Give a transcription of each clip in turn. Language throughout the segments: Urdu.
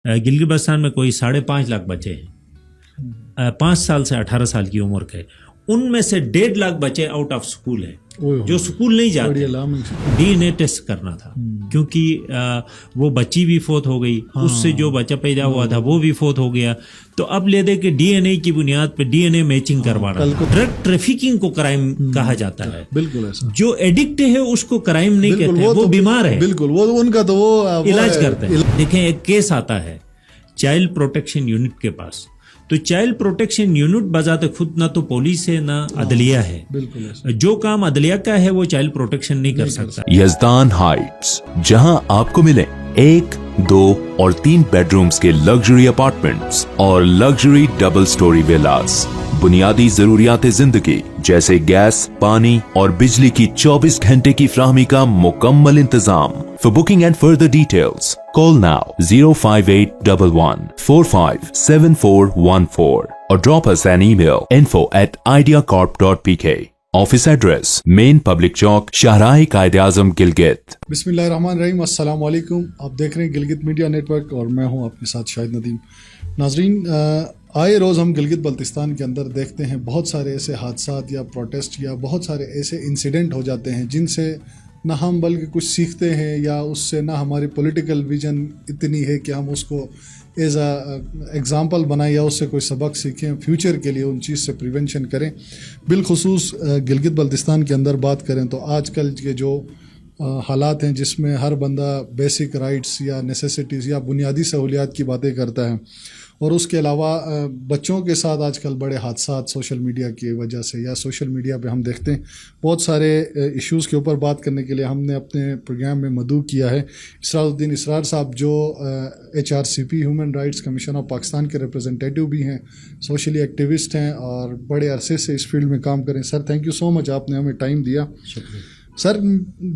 گلگت بلتستان میں کوئی 5.5 لاکھ بچے ہیں 5 سال سے 18 سال کی عمر کے. ان میں سے 1.5 لاکھ بچے آؤٹ آف سکول ہیں جو سکول نہیں جاتے. ڈی این اے ٹیسٹ کرنا تھا کیونکہ وہ بچی بھی فوت ہو گئی, اس سے جو بچہ پیدا ہوا تھا وہ بھی فوت ہو گیا. تو اب لے دے کہ ڈی این اے کی بنیاد پہ ڈی این اے میچنگ کروانا. ڈرگ ٹریفکنگ کو کرائم کہا جاتا ہے. بالکل ایسا. جو ایڈکٹ ہے اس کو کرائم نہیں کہتے, وہ بیمار ہے. بالکل وہ ان کا تو وہ علاج کرتے ہیں. دیکھیں ایک کیس آتا ہے چائلڈ پروٹیکشن یونٹ کے پاس, تو چائلڈ پروٹیکشن یونٹ بذات خود نہ تو پولیس ہے نہ عدلیہ ہے. جو کام عدلیہ کا ہے وہ چائلڈ پروٹیکشن نہیں کر سکتا. یزدان ہائٹس, جہاں آپ کو ملیں 1, 2 اور 3 بیڈرومز کے لگژری اپارٹمنٹس اور لگژری ڈبل سٹوری ویلاز. بنیادی ضروریات زندگی جیسے گیس, پانی اور بجلی کی 24 گھنٹے کی فراہمی کا مکمل انتظام. For booking and further details, call now 05811 457414 or drop us an email info@ideacorp.pk. Office address, Main Public Chowk, شاہراہ قائد اعظم, گلگت. بسم اللہ الرحمن الرحیم. السلام علیکم. آپ دیکھ رہے ہیں گلگت میڈیا نیٹ ورک اور میں ہوں آپ کے ساتھ شاہد ندیم. ناظرین, آئے روز ہم گلگت بلتستان کے اندر دیکھتے ہیں بہت سارے ایسے حادثات یا پروٹیسٹ یا بہت سارے ایسے انسیڈنٹ ہو جاتے ہیں جن سے نہ ہم بلکہ کچھ سیکھتے ہیں یا اس سے نہ ہماری پولیٹیکل ویژن اتنی ہے کہ ہم اس کو ایز اے ایگزامپل بنائیں یا اس سے کوئی سبق سیکھیں, فیوچر کے لیے ان چیز سے پریونشن کریں. بالخصوص گلگت بلتستان کے اندر بات کریں تو آج کل کے جو حالات ہیں جس میں ہر بندہ بیسک رائٹس یا نیسیسٹیز یا بنیادی سہولیات کی باتیں کرتا ہے, اور اس کے علاوہ بچوں کے ساتھ آج کل بڑے حادثات سوشل میڈیا کی وجہ سے یا سوشل میڈیا پہ ہم دیکھتے ہیں. بہت سارے ایشوز کے اوپر بات کرنے کے لیے ہم نے اپنے پروگرام میں مدعو کیا ہے اسرار الدین اسرار صاحب, جو HRCP human rights commission of Pakistan کے ریپرزنٹیٹیو بھی ہیں, سوشلی ایکٹیوسٹ ہیں اور بڑے عرصے سے اس فیلڈ میں کام کریں. سر تھینک یو سو مچ, آپ نے ہمیں ٹائم دیا. شکریہ سر.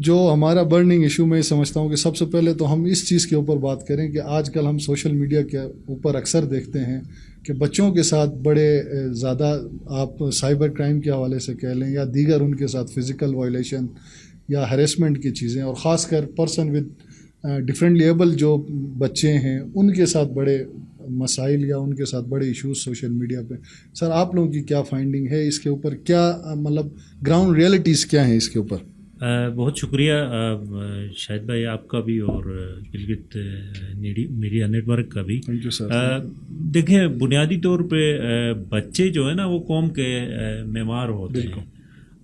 جو ہمارا برننگ ایشو میں سمجھتا ہوں کہ سب سے پہلے تو ہم اس چیز کے اوپر بات کریں کہ آج کل ہم سوشل میڈیا کے اوپر اکثر دیکھتے ہیں کہ بچوں کے ساتھ بڑے زیادہ, آپ سائبر کرائم کے حوالے سے کہہ لیں یا دیگر ان کے ساتھ فزیکل وائلیشن یا ہیریسمنٹ کی چیزیں, اور خاص کر پرسن ود ڈفرینٹلی ایبل جو بچے ہیں ان کے ساتھ بڑے مسائل یا ان کے ساتھ بڑے ایشوز سوشل میڈیا پہ. سر آپ لوگوں کی کیا فائنڈنگ ہے اس کے اوپر, کیا مطلب گراؤنڈ ریئلٹیز کیا ہیں اس کے اوپر؟ بہت شکریہ شاہد بھائی آپ کا بھی اور گلگت میڈیا نیٹ ورک کا بھی. Thank you sir. دیکھیں بنیادی طور پہ بچے جو ہے نا وہ قوم کے معمار ہوتے ہیں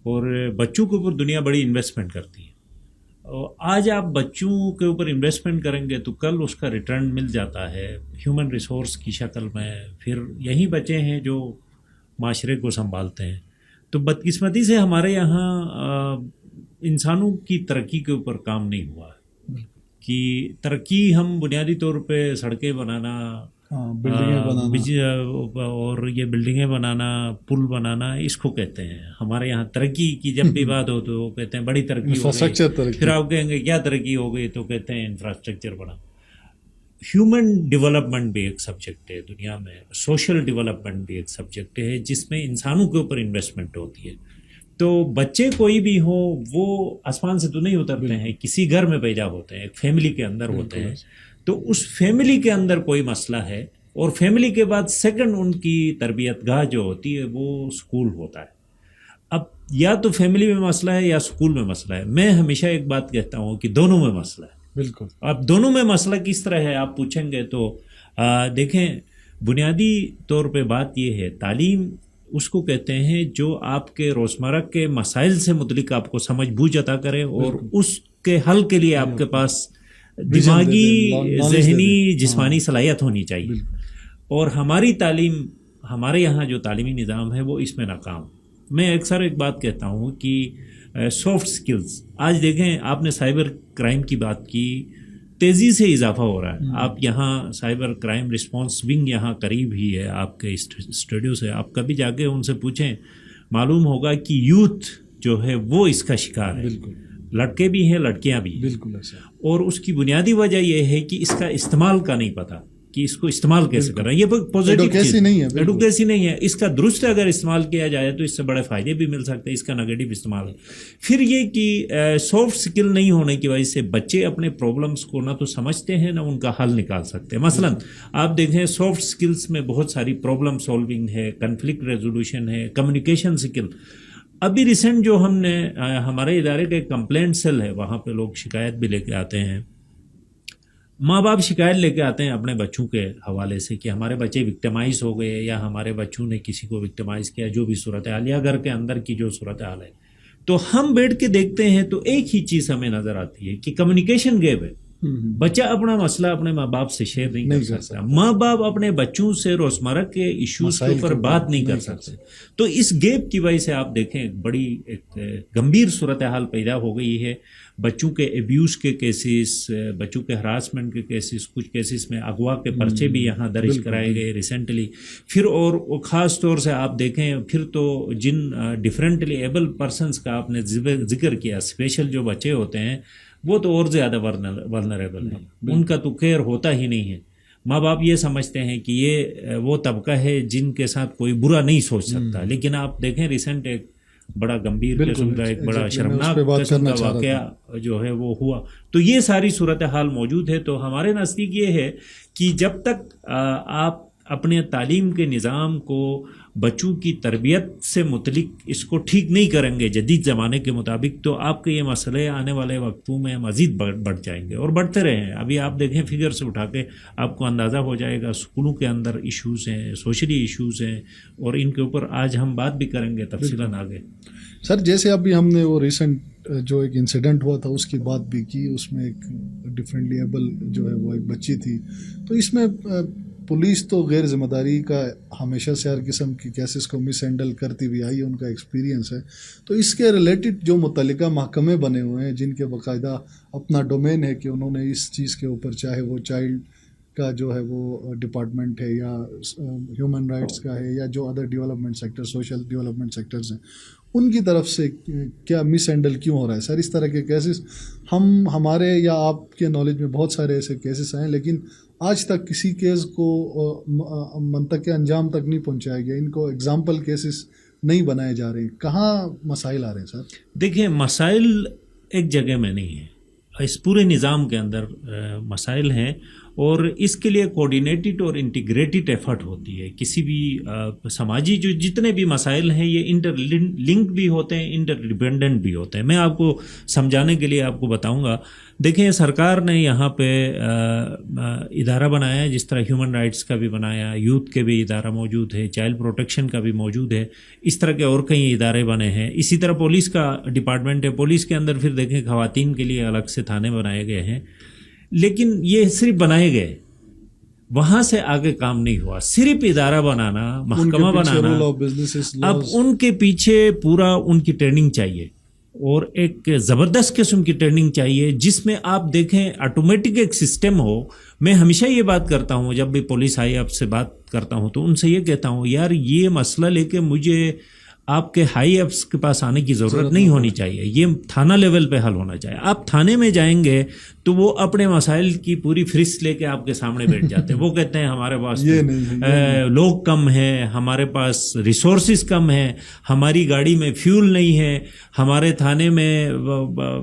اور بچوں کے اوپر دنیا بڑی انویسٹمنٹ کرتی ہے. اور آج آپ بچوں کے اوپر انویسٹمنٹ کریں گے تو کل اس کا ریٹرن مل جاتا ہے ہیومن ریسورس کی شکل میں. پھر یہی بچے ہیں جو معاشرے کو سنبھالتے ہیں. تو بدقسمتی سے ہمارے یہاں انسانوں کی ترقی کے اوپر کام نہیں ہوا کہ ترقی ہم بنیادی طور پہ سڑکیں بنانا اور یہ بلڈنگیں بنانا, پل بنانا, اس کو کہتے ہیں. ہمارے یہاں ترقی کی جب بھی بات ہو تو کہتے ہیں بڑی ترقی ہو گئی, پھر آپ کہیں گے کیا ترقی ہو گئی تو کہتے ہیں انفراسٹرکچر بنا. ہیومن ڈیولپمنٹ بھی ایک سبجیکٹ ہے دنیا میں, سوشل ڈیولپمنٹ بھی ایک سبجیکٹ ہے جس میں انسانوں کے اوپر انویسٹمنٹ ہوتی ہے. تو بچے کوئی بھی ہوں وہ آسمان سے تو نہیں اترتے ہیں, کسی گھر میں پیدا ہوتے ہیں, ایک فیملی کے اندر ہوتے ہیں. تو اس فیملی کے اندر کوئی مسئلہ ہے اور فیملی کے بعد سیکنڈ ان کی تربیت گاہ جو ہوتی ہے وہ اسکول ہوتا ہے. اب یا تو فیملی میں مسئلہ ہے یا اسکول میں مسئلہ ہے. میں ہمیشہ ایک بات کہتا ہوں کہ دونوں میں مسئلہ ہے. بالکل. اب دونوں میں مسئلہ کس طرح ہے آپ پوچھیں گے تو دیکھیں بنیادی طور پہ بات یہ ہے, تعلیم اس کو کہتے ہیں جو آپ کے روزمرہ کے مسائل سے متعلق آپ کو سمجھ بوجھ عطا کرے اور اس کے حل کے لیے آپ کے پاس دماغی, ذہنی, جسمانی صلاحیت ہونی چاہیے. اور ہماری تعلیم, ہمارے یہاں جو تعلیمی نظام ہے وہ اس میں ناکام. میں اکثر ایک بات کہتا ہوں کہ سافٹ سکلز, آج دیکھیں آپ نے سائبر کرائم کی بات کی, تیزی سے اضافہ ہو رہا ہے. آپ یہاں سائبر کرائم رسپانس ونگ یہاں قریب ہی ہے آپ کے اسٹوڈیو سے, آپ کبھی جا کے ان سے پوچھیں, معلوم ہوگا کہ یوتھ جو ہے وہ اس کا شکار ہے. بالکل. لڑکے بھی ہیں لڑکیاں بھی ہیں. بالکل ایسا. اور اس کی بنیادی وجہ یہ ہے کہ اس کا استعمال کا نہیں پتہ. کہ اس کو استعمال کیسے کرنا ہے. یہ پازیٹیو ایڈوکیسی نہیں ہے، ایڈوکیسی نہیں ہے. اس کا درست اگر استعمال کیا جائے تو اس سے بڑے فائدے بھی مل سکتے ہیں. اس کا نگیٹو استعمال ہے. پھر یہ کہ سافٹ اسکل نہیں ہونے کی وجہ سے بچے اپنے پرابلمس کو نہ تو سمجھتے ہیں نہ ان کا حل نکال سکتے ہیں. مثلا آپ دیکھیں سافٹ اسکلس میں بہت ساری پرابلم سالونگ ہے, کنفلکٹ ریزولوشن ہے, کمیونیکیشن اسکل. ابھی ریسنٹ جو ہم نے ہمارے ادارے کا ایک کمپلینٹ سیل ہے, وہاں پہ لوگ شکایت بھی لے کے آتے ہیں, ماں باپ شکایت لے کے آتے ہیں اپنے بچوں کے حوالے سے کہ ہمارے بچے وکٹمائز ہو گئے یا ہمارے بچوں نے کسی کو وکٹمائز کیا, جو بھی صورتحال یا گھر کے اندر کی جو صورتحال ہے. تو ہم بیٹھ کے دیکھتے ہیں تو ایک ہی چیز ہمیں نظر آتی ہے کہ کمیونیکیشن گیپ ہے. بچہ اپنا مسئلہ اپنے ماں باپ سے شیئر نہیں کر سکتا, ماں باپ اپنے بچوں سے روزمرہ کے ایشوز کے اوپر بات نہیں کر سکتے. تو اس گیپ کی وجہ سے آپ دیکھیں بڑی ایک گمبھیر صورتحال پیدا ہو گئی ہے. بچوں کے ایبیوز کے کیسز, بچوں کے ہراسمنٹ کے کیسز, کچھ کیسز میں اغوا کے پرچے بھی یہاں درج کرائے گئے ریسنٹلی. پھر اور خاص طور سے آپ دیکھیں پھر تو جن ڈفرینٹلی ایبل پرسنس کا آپ نے ذکر کیا, اسپیشل جو بچے ہوتے ہیں وہ تو اور زیادہ ورنریبل ہیں, ان کا تو کیئر ہوتا ہی نہیں ہے. ماں باپ یہ سمجھتے ہیں کہ یہ وہ طبقہ ہے جن کے ساتھ کوئی برا نہیں سوچ سکتا, لیکن آپ دیکھیں ریسنٹ ایک بڑا گمبھیر قسم کا ایک بڑا شرمناک قسم کا واقعہ جو ہے وہ ہوا. تو یہ ساری صورتحال موجود ہے. تو ہمارے نزدیک یہ ہے کہ جب تک آپ اپنے تعلیم کے نظام کو بچوں کی تربیت سے متعلق اس کو ٹھیک نہیں کریں گے جدید زمانے کے مطابق, تو آپ کے یہ مسئلے آنے والے وقتوں میں مزید بڑھ جائیں گے اور بڑھتے رہے ہیں. ابھی آپ دیکھیں فگر سے اٹھا کے آپ کو اندازہ ہو جائے گا اسکولوں کے اندر ایشوز ہیں, سوشلی ایشوز ہیں, اور ان کے اوپر آج ہم بات بھی کریں گے تفصیلاً آگے. سر جیسے ابھی ہم نے وہ ریسنٹ جو ایک انسیڈنٹ ہوا تھا اس کی بات بھی کی, اس میں ایک ڈفرینٹلی ایبل جو ہے وہ ایک بچی تھی. تو اس میں پولیس تو غیر ذمہ داری کا ہمیشہ سے ہر قسم کی کیسز کو مس ہینڈل کرتی ہوئی آئی, ان کا ایکسپیرینس ہے. تو اس کے ریلیٹڈ جو متعلقہ محکمے بنے ہوئے ہیں جن کے باقاعدہ اپنا ڈومین ہے کہ انہوں نے اس چیز کے اوپر, چاہے وہ چائلڈ کا جو ہے وہ ڈپارٹمنٹ ہے یا ہیومن رائٹس کا ہے یا جو other development sector, social development sectors ہیں, ان کی طرف سے کیا مس ہینڈل کیوں ہو رہا ہے سر اس طرح کے کیسز؟ ہمارے یا آپ کے نالج میں بہت سارے ایسے کیسز ہیں, لیکن آج تک کسی کیس کو منطقے انجام تک نہیں پہنچایا گیا, ان کو اگزامپل کیسز نہیں بنائے جا رہے ہیں. کہاں مسائل آ رہے ہیں سر؟ دیکھیں مسائل ایک جگہ میں نہیں ہیں, اس پورے نظام کے اندر مسائل ہیں, اور اس کے لیے کوآرڈینیٹڈ اور انٹیگریٹڈ ایفرٹ ہوتی ہے. کسی بھی سماجی جو جتنے بھی مسائل ہیں یہ انٹر لنک بھی ہوتے ہیں, انٹر ڈیپینڈنٹ بھی ہوتے ہیں. میں آپ کو سمجھانے کے لیے آپ کو بتاؤں گا. دیکھیں سرکار نے یہاں پہ ادارہ بنایا, جس طرح ہیومن رائٹس کا بھی بنایا, یوتھ کے بھی ادارہ موجود ہے, چائلڈ پروٹیکشن کا بھی موجود ہے, اس طرح کے اور کئی ادارے بنے ہیں. اسی طرح پولیس کا ڈپارٹمنٹ ہے, پولیس کے اندر پھر دیکھیں خواتین کے لیے الگ سے تھانے بنائے گئے ہیں. لیکن یہ صرف بنائے گئے, وہاں سے آگے کام نہیں ہوا. صرف ادارہ بنانا, محکمہ بنانا, اب ان کے پیچھے پورا ان کی ٹریننگ چاہیے, اور ایک زبردست قسم کی ٹریننگ چاہیے جس میں آپ دیکھیں آٹومیٹک ایک سسٹم ہو. میں ہمیشہ یہ بات کرتا ہوں, جب بھی پولیس ہائی اپ سے بات کرتا ہوں تو ان سے یہ کہتا ہوں, یار یہ مسئلہ لے کے مجھے آپ کے ہائی اپس کے پاس آنے کی ضرورت نہیں ہونی چاہیے, یہ تھانہ لیول پہ حل ہونا چاہیے. آپ تھانے میں جائیں گے تو وہ اپنے مسائل کی پوری فہرست لے کے آپ کے سامنے بیٹھ جاتے ہیں. وہ کہتے ہیں ہمارے پاس لوگ کم ہیں, ہمارے پاس ریسورسز کم ہیں, ہماری گاڑی میں فیول نہیں ہے, ہمارے تھانے میں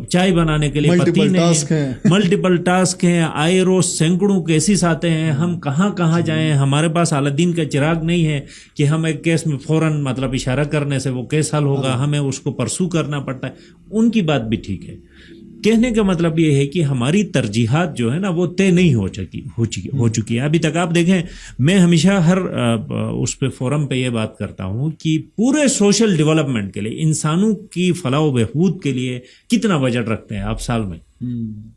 چائے بنانے کے لیے پتی نہیں, ملٹیپل ٹاسک ہیں, آئے روز سینکڑوں کیسز آتے ہیں, ہم کہاں کہاں جائیں, ہمارے پاس الدین کا چراغ نہیں ہے کہ ہم ایک کیس میں فوراً مطلب اشارہ کرنے سے وہ کیس حل ہوگا, ہمیں اس کو پرسو کرنا پڑتا ہے. ان کی بات بھی ٹھیک ہے. کہنے کا مطلب یہ ہے کہ ہماری ترجیحات جو ہے نا وہ طے نہیں ہو چکی ہے ابھی تک. آپ دیکھیں میں ہمیشہ ہر اس پہ فورم پہ یہ بات کرتا ہوں کہ پورے سوشل ڈیولپمنٹ کے لیے, انسانوں کی فلاح و بہبود کے لیے کتنا بجٹ رکھتے ہیں آپ سال میں؟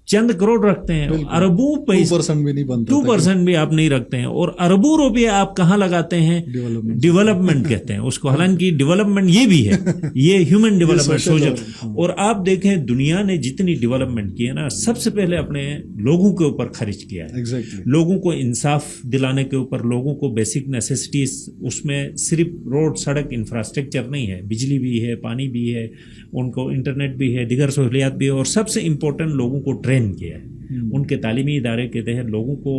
چند کروڑ رکھتے ہیں, اربوں پیسے 2% بھی آپ نہیں رکھتے ہیں, اور اربوں روپے آپ کہاں لگاتے ہیں؟ ڈیولپمنٹ کہتے ہیں اس کو, حالانکہ ڈیولپمنٹ یہ بھی ہے, یہ ہیومن ڈیولپمنٹ سوشل. اور آپ دیکھیں دنیا نے جتنی ڈیولپمنٹ کی ہے نا, سب سے پہلے اپنے لوگوں کے اوپر خرچ کیا ہے. لوگوں کو انصاف دلانے کے اوپر, لوگوں کو بیسک نیسیسٹیز, اس میں صرف روڈ سڑک انفراسٹرکچر نہیں ہے, بجلی بھی ہے, پانی بھی ہے, ان کو انٹرنیٹ بھی ہے, دیگر سہولیات بھی ہے, اور سب سے امپورٹنٹ لوگوں کو ٹرین کیا ہے. ان کے تعلیمی ادارے کے تحت لوگوں کو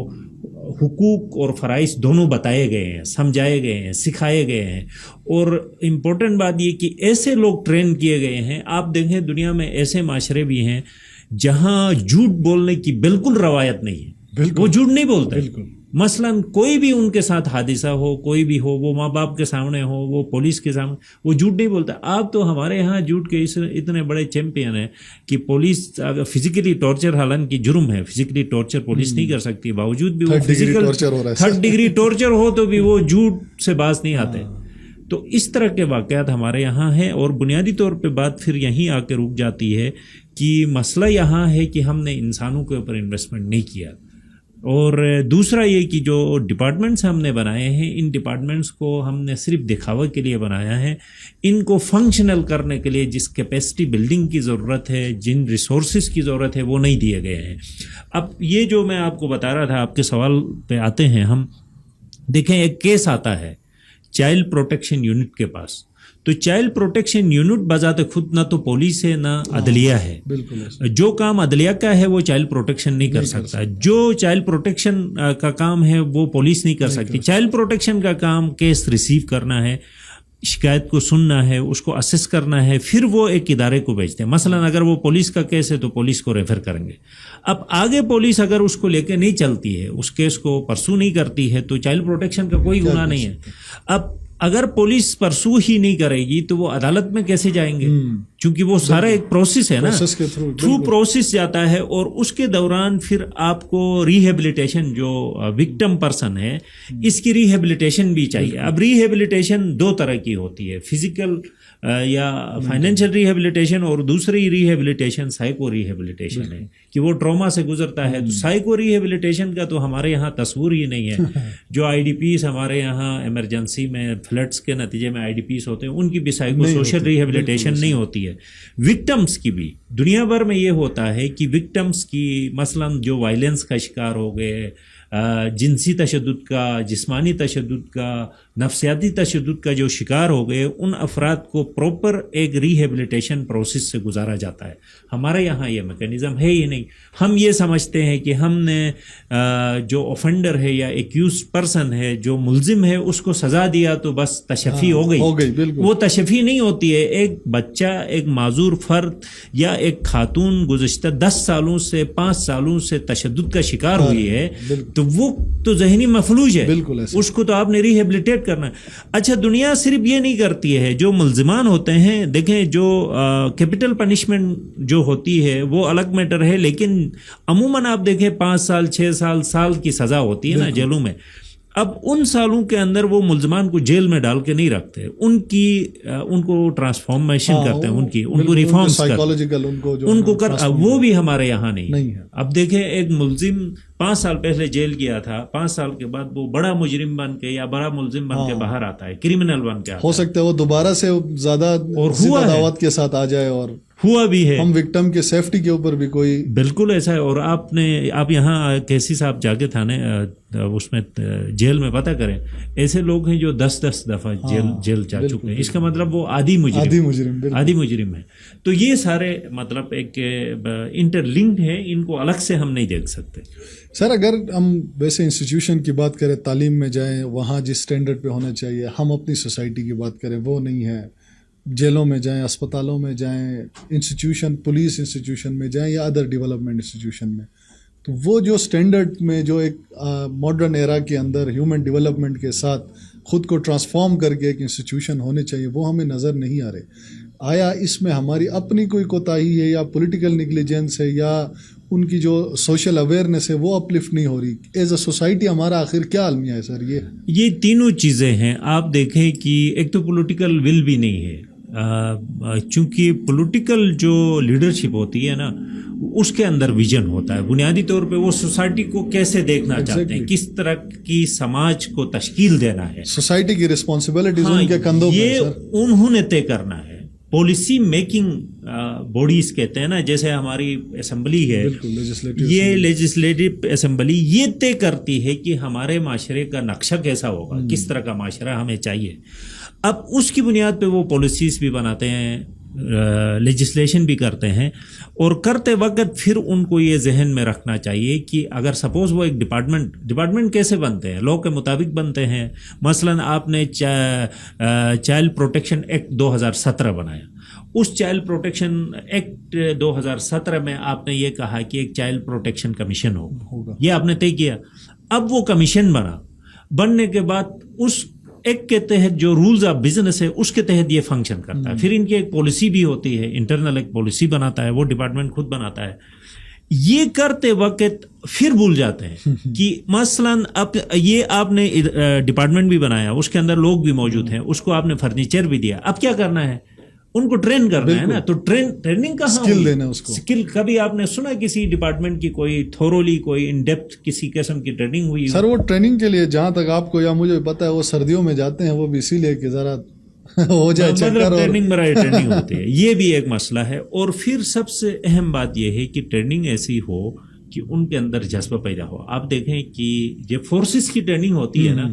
حقوق اور فرائض دونوں بتائے گئے ہیں, سمجھائے گئے ہیں, سکھائے گئے ہیں. اور امپورٹنٹ بات یہ کہ ایسے لوگ ٹرین کیے گئے ہیں. آپ دیکھیں دنیا میں ایسے معاشرے بھی ہیں جہاں جھوٹ بولنے کی بالکل روایت نہیں ہے, وہ جھوٹ نہیں بولتے. مثلا کوئی بھی ان کے ساتھ حادثہ ہو, کوئی بھی ہو, وہ ماں باپ کے سامنے ہو, وہ پولیس کے سامنے, وہ جھوٹ نہیں بولتا. آپ تو ہمارے ہاں جھوٹ کے اتنے بڑے چیمپئن ہیں کہ پولیس اگر فزیکلی ٹارچر, حالانکہ جرم ہے, فزیکلی ٹارچر پولیس نہیں کر سکتی, باوجود بھی وہ فزیکل 3rd ڈگری ٹارچر ہو تو بھی وہ جھوٹ سے باز نہیں آتے. تو اس طرح کے واقعات ہمارے یہاں ہیں. اور بنیادی طور پہ بات پھر یہیں آ کے رک جاتی ہے کہ مسئلہ یہاں ہے کہ ہم نے انسانوں کے اوپر انویسٹمنٹ نہیں کیا. اور دوسرا یہ کہ جو ڈپارٹمنٹس ہم نے بنائے ہیں, ان ڈپارٹمنٹس کو ہم نے صرف دکھاوے کے لیے بنایا ہے. ان کو فنکشنل کرنے کے لیے جس کیپیسٹی بلڈنگ کی ضرورت ہے, جن ریسورسز کی ضرورت ہے, وہ نہیں دیے گئے ہیں. اب یہ جو میں آپ کو بتا رہا تھا, آپ کے سوال پہ آتے ہیں ہم. دیکھیں ایک کیس آتا ہے چائلڈ پروٹیکشن یونٹ کے پاس, تو چائلڈ پروٹیکشن یونٹ بذات خود نہ تو پولیس ہے نہ عدلیہ ہے. جو کام عدلیہ کا ہے وہ چائلڈ پروٹیکشن نہیں کر سکتا. جو چائلڈ پروٹیکشن کا کام ہے وہ پولیس نہیں کر سکتی. چائلڈ پروٹیکشن کا کام کیس ریسیو کرنا ہے, شکایت کو سننا ہے, اس کو اسیس کرنا ہے, پھر وہ ایک ادارے کو بھیجتے ہیں. مثلا اگر وہ پولیس کا کیس ہے تو پولیس کو ریفر کریں گے. اب آگے پولیس اگر اس کو لے کے نہیں چلتی ہے, اس کیس کو پرسو نہیں کرتی ہے, تو چائلڈ پروٹیکشن کا کوئی گناہ نہیں ہے. اب اگر پولیس پرسو ہی نہیں کرے گی تو وہ عدالت میں کیسے جائیں گے؟ چونکہ وہ سارا ایک پروسیس ہے نا, تھرو پروسیس جاتا ہے. اور اس کے دوران پھر آپ کو ریہیبلیٹیشن, جو وکٹم پرسن ہے اس کی ریہیبلیٹیشن بھی چاہیے. اب ریہیبلیٹیشن 2 طرح کی ہوتی ہے, فزیکل یا فائنینشیل ریہیبلیٹیشن, اور دوسری ریہیبلیٹیشن سائیکو ریہیبلیٹیشن ہے کہ وہ ٹراما سے گزرتا ہے. تو سائیکو ریہیبلیٹیشن کا تو ہمارے یہاں تصور ہی نہیں ہے. جو آئی ڈی پیز ہمارے یہاں ایمرجنسی میں فلڈس کے نتیجے میں آئی ڈی پیز ہوتے ہیں, ان کی بھی سائیکو سوشل ریہیبلیٹیشن نہیں ہوتی ہے. وکٹمس کی بھی دنیا بھر میں یہ ہوتا ہے کہ وکٹمس کی مثلا جو وائلنس کا شکار ہو گئے, جنسی تشدد کا, جسمانی تشدد کا, نفسیاتی تشدد کا جو شکار ہو گئے, ان افراد کو پراپر ایک ریہیبلیٹیشن پروسیس سے گزارا جاتا ہے. ہمارے یہاں یہ میکینزم ہے ہی نہیں. ہم یہ سمجھتے ہیں کہ ہم نے جو اوفینڈر ہے یا ایکیوز پرسن ہے, جو ملزم ہے, اس کو سزا دیا تو بس تشفی ہو گئی. وہ تشفی نہیں ہوتی ہے. ایک بچہ, ایک معذور فرد یا ایک خاتون گزشتہ 10 سالوں سے 5 سالوں سے تشدد کا شکار ہوئی ہے, تو وہ تو ذہنی مفلوج ہے, اس کو تو آپ نے ریہیبلیٹیٹ کرنا ہے. اچھا, دنیا صرف یہ نہیں کرتی ہے. جو ملزمان ہوتے ہیں, دیکھیں جو کیپٹل پنشمنٹ جو ہوتی ہے وہ الگ میٹر ہے, لیکن عموماً آپ دیکھیں 5 سال 6 سال کی سزا ہوتی ہے نا جیلوں میں. اب ان سالوں کے اندر وہ ملزمان کو جیل میں ڈال کے نہیں رکھتے, ان کو ٹرانسفارمیشن کرتے ہیں, ان کو ریفارمز کرتے ہیں, ان کو وہ بھی ہمارے یہاں نہیں ہے. اب دیکھیں ایک ملزم 5 سال پہلے جیل گیا تھا, 5 سال کے بعد وہ بڑا مجرم بن کے یا بڑا ملزم بن کے باہر آتا ہے, کرمنل بن کے آتا ہے. ہو سکتا ہے وہ دوبارہ سے زیادہ دعوت کے ساتھ آ جائے, اور ہوا بھی ہے. ہم وکٹم کے سیفٹی کے اوپر بھی کوئی بالکل ایسا ہے. اور آپ یہاں کیسی صاحب جا کے تھانے اس میں جیل میں پتہ کریں, ایسے لوگ ہیں جو 10 دفعہ جیل جا چکے ہیں. اس کا مطلب وہ عادی مجرم ہے. تو یہ سارے مطلب ایک انٹر لنکڈ ہے, ان کو الگ سے ہم نہیں دیکھ سکتے. سر اگر ہم ویسے انسٹیٹیوشن کی بات کریں, تعلیم میں جائیں, وہاں جس اسٹینڈرڈ پہ ہونا چاہیے, ہم اپنی سوسائٹی کی بات کریں وہ نہیں ہے. جیلوں میں جائیں, اسپتالوں میں جائیں, انسٹیٹیوشن پولیس انسٹیٹیوشن میں جائیں یا ادر ڈیولپمنٹ انسٹیٹیوشن میں, تو وہ جو اسٹینڈرڈ میں جو ایک ماڈرن ایرا کے اندر ہیومن ڈیولپمنٹ کے ساتھ خود کو ٹرانسفارم کر کے ایک انسٹیٹیوشن ہونے چاہیے, وہ ہمیں نظر نہیں آ رہے. آیا اس میں ہماری اپنی کوئی کوتاہی ہے, یا پولیٹیکل نیگلیجنس ہے, یا ان کی جو سوشل اویئرنیس ہے وہ اپلفٹ نہیں ہو رہی؟ ایز اے سوسائٹی ہمارا آخر کیا المیہ ہے سر؟ یہ تینوں چیزیں ہیں. آپ دیکھیں کہ ایک تو پولیٹیکل ول بھی نہیں ہے, چونکہ پولیٹیکل جو لیڈرشپ ہوتی ہے نا, اس کے اندر ویژن ہوتا ہے. بنیادی طور پہ وہ سوسائٹی کو کیسے دیکھنا چاہتے ہیں, کس طرح کی سماج کو تشکیل دینا ہے, سوسائٹی کی رسپانسبلٹیز ان کے کندھوں پہ, یہ انہوں نے طے کرنا ہے. پالیسی میکنگ باڈیز کہتے ہیں نا, جیسے ہماری اسمبلی ہے, یہ لیجسلیٹو اسمبلی یہ طے کرتی ہے کہ ہمارے معاشرے کا نقشہ کیسا ہوگا, کس طرح کا معاشرہ ہمیں چاہیے. اب اس کی بنیاد پہ وہ پالیسیز بھی بناتے ہیں, لیجسلیشن بھی کرتے ہیں، اور کرتے وقت پھر ان کو یہ ذہن میں رکھنا چاہیے کہ اگر سپوز وہ ایک ڈپارٹمنٹ کیسے بنتے ہیں، لاء کے مطابق بنتے ہیں. مثلا آپ نے چائلڈ پروٹیکشن ایکٹ 2017 بنایا، اس چائلڈ پروٹیکشن ایکٹ 2017 میں آپ نے یہ کہا کہ ایک چائلڈ پروٹیکشن کمیشن ہوگا، یہ آپ نے طے کیا. اب وہ کمیشن بننے کے بعد اس ایک کے تحت جو رولز آف بزنس ہے اس کے تحت یہ فنکشن کرتا ہے. پھر ان کی ایک پالیسی بھی ہوتی ہے، انٹرنل ایک پالیسی بناتا ہے، وہ ڈپارٹمنٹ خود بناتا ہے. یہ کرتے وقت پھر بھول جاتے ہیں کہ مثلا اب یہ آپ نے ڈپارٹمنٹ بھی بنایا، اس کے اندر لوگ بھی موجود ہیں، اس کو آپ نے فرنیچر بھی دیا، اب کیا کرنا ہے؟ ان کو ٹرین کرنا ہے نا. تو ٹریننگ کہاں اسکل دینا اس کو. اسکل کبھی آپ نے سنا کسی ڈپارٹمنٹ کی کوئی تھورولی کوئی ان ڈیپتھ کسی قسم کی ٹریننگ ہوئی؟ سر وہ ٹریننگ کے لیے جہاں تک آپ کو یا مجھے پتا ہے وہ سردیوں میں جاتے ہیں، وہ بھی اسی لیے کہ ذرا ہو جائے چکر. ٹریننگ برائے ٹریننگ ہوتی ہے، یہ بھی ایک مسئلہ ہے. اور پھر سب سے اہم بات یہ ہے کہ ٹریننگ ایسی ہو کہ ان کے اندر جذبہ پیدا ہو. آپ دیکھیں کہ جب فورسز کی ٹریننگ ہوتی ہے نا،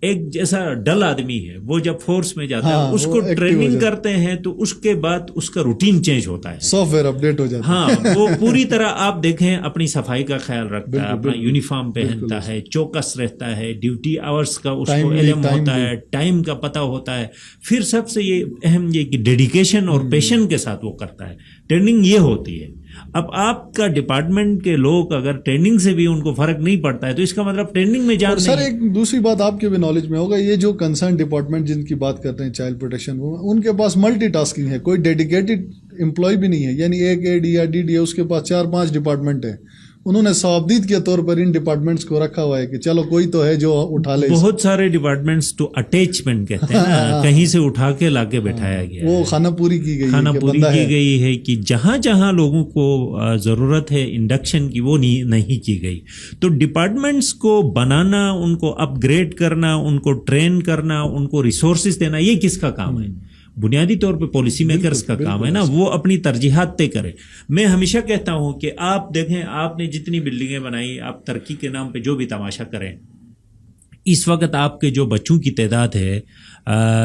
ایک جیسا ڈل آدمی ہے وہ جب فورس میں جاتا ہے اس کو ٹریننگ کرتے ہیں تو اس کے بعد اس کا روٹین چینج ہوتا ہے، سافٹ ویئر اپڈیٹ ہو جاتا ہے. ہاں وہ پوری طرح آپ دیکھیں اپنی صفائی کا خیال رکھتا ہے، اپنا یونیفارم پہنتا ہے، چوکس رہتا ہے، ڈیوٹی آورس کا اس کو علم ہوتا ہے، ٹائم کا پتہ ہوتا ہے. پھر سب سے یہ اہم یہ کہ ڈیڈیکیشن اور پیشن کے ساتھ وہ کرتا ہے. ٹریننگ یہ ہوتی ہے. اب آپ کا ڈپارٹمنٹ کے لوگ اگر ٹریننگ سے بھی ان کو فرق نہیں پڑتا ہے تو اس کا مطلب ٹریننگ میں جان نہیں. سر ایک دوسری بات آپ کے بھی نالج میں ہوگا، یہ جو کنسرن ڈپارٹمنٹ جن کی بات کرتے ہیں چائلڈ پروٹیکشن، ان کے پاس ملٹی ٹاسکنگ ہے، کوئی ڈیڈیکیٹڈ امپلائی بھی نہیں ہے. یعنی ایک اے ڈی یا ڈی ڈی ہے، اس کے پاس 4-5 ڈپارٹمنٹ ہیں. انہوں نے صوابدید کے طور پر ان ڈپارٹمنٹس کو رکھا ہوا ہے کہ چلو کوئی تو ہے جو اٹھا لے. بہت سارے ڈپارٹمنٹس تو اٹیچمنٹ کہتے ہیں، کہیں سے اٹھا کے لا کے بٹھایا گیا، وہ خانہ پوری کی گئی، خانہ پوری کی گئی ہے کہ جہاں جہاں لوگوں کو ضرورت ہے انڈکشن کی وہ نہیں کی گئی. تو ڈپارٹمنٹس کو بنانا، ان کو اپ گریڈ کرنا، ان کو ٹرین کرنا، ان کو ریسورسز دینا، یہ کس کا کام ہے؟ بنیادی طور پہ پالیسی میکرز کا کام ہے نا، وہ اپنی ترجیحات طے کرے. میں ہمیشہ کہتا ہوں کہ آپ دیکھیں، آپ نے جتنی بلڈنگیں بنائی، آپ ترقی کے نام پہ جو بھی تماشا کریں، اس وقت آپ کے جو بچوں کی تعداد ہے،